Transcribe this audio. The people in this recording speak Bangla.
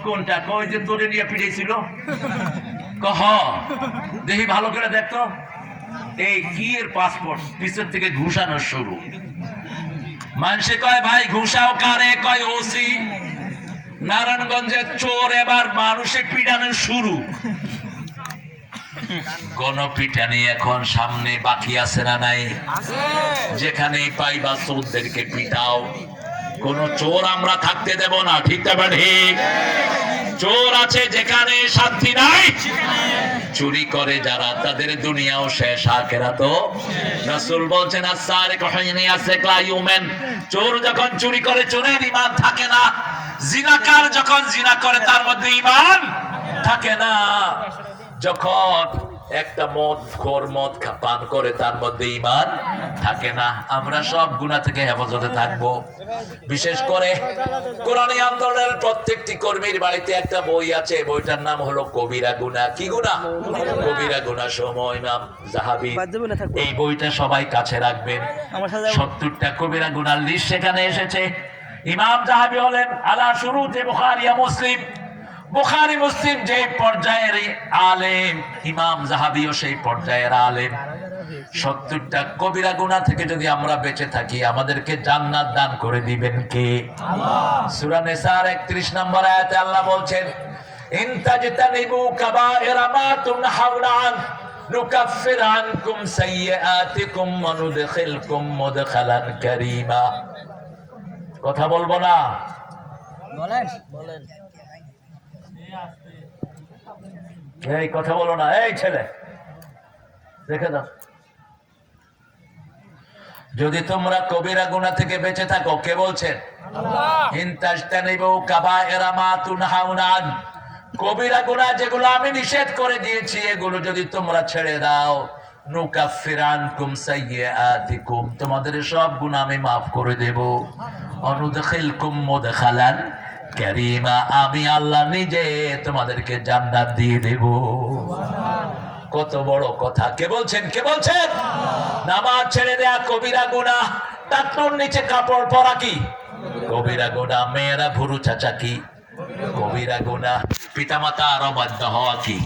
কোনটা কই যে তোরে নিয়ে পিটাইছিল কহ দেখি ভালো করে দেখতো এই কি এর পাসপোর্ট পিছন থেকে ঘুষানো শুরু মানুষে কয় ভাই ঘুষাও কারে কয় ওসি নারায়ণগঞ্জের চোর এবার মানুষে পিটানো শুরু গণপিটানি এখন সামনে বাকি আছে না নাই যেখানে পাইবা চোরদেরকে পিটাও কোন চোর আমরা থাকতে দেব না ঠিক তবে ঠিক চোর আছে যেখানে শান্তি নাই চুরি করে যারা তাদের দুনিয়াও শেষ আখিরাতো রাসূল বলছেন আস-সারিকু হিনা ইয়াসরিকু লা ইউমিন চোর যখন চুরি করে চোরের ঈমান থাকে না জিনাকার যখন জিনা করে তার মধ্যে ঈমান থাকে না যখন একটা মদ পান করে তার মধ্যে ঈমান থাকে না আমরা সব গুনাহ থেকে হেফাজতে থাকবো বিশেষ করে কোরআনী আন্দোলনের প্রত্যেকটি কর্মীর বাড়িতে একটা বই আছে বইটার নাম হলো কবিরা গুনাহ কি গুনাহ কবিরা গুনাহ সময় ইমাম যাহাবী এই বইটা সবাই কাছে রাখবেন 70টা কবিরা গুনার লিস্ট সেখানে এসেছে ইমাম যাহাবী হলেন আলা শুরুতে বুখারী ও মুসলিম বুখারী মুসলিম যে পর্যায়ের আলেম ইমাম যাহাবীও সেই পর্যায়ের আলেম 70টা কবিরা গুনাহ থেকে যদি আমরা বেঁচে থাকি আমাদেরকে জান্নাত দান করে দিবেন কে আল্লাহ সূরা নিসার 31 নম্বর আয়াতে আল্লাহ বলছেন ইন তাজতানিবু কাবাইরা মা তুনহাউনা আন নুকাফির আনকুম সাইয়্যাতিকুম ওয়া নুদখিলকুম মুদখালান কারীমা কথা বলবো না বলেন এই কথা বলো না এই ছেলে দেখে দাও যদি তোমরা কবিরা গুনাহ থেকে বেঁচে থাকো কে বলছেন আল্লাহ ইন তাজতানিবু কাবাইরা মা তুনহাউনা আন কবিরা গুনাহ যেগুলো আমি নিষেধ করে দিয়েছি এগুলো যদি তোমরা ছেড়ে দাও নুকাফির আনকুম সাইয়্যাতিকুম তোমাদের সব গুনাহ আমি maaf করে দেব অনুদখিলকুম মুদখালান কারীমা আমি আল্লাহ নিজে তোমাদেরকে জান্নাত দিয়ে দেব কত বড় কথা কে বলছেন নামাজ ছেড়ে দেয়া কবিরা গুনাহ টাকনোর নিচে কাপড় পরা কি কবিরা গুনাহ মেয়েরা ভুরু চাচা কি কবিরা গুনাহ পিতামাতা অবাধ্য হওয়া কি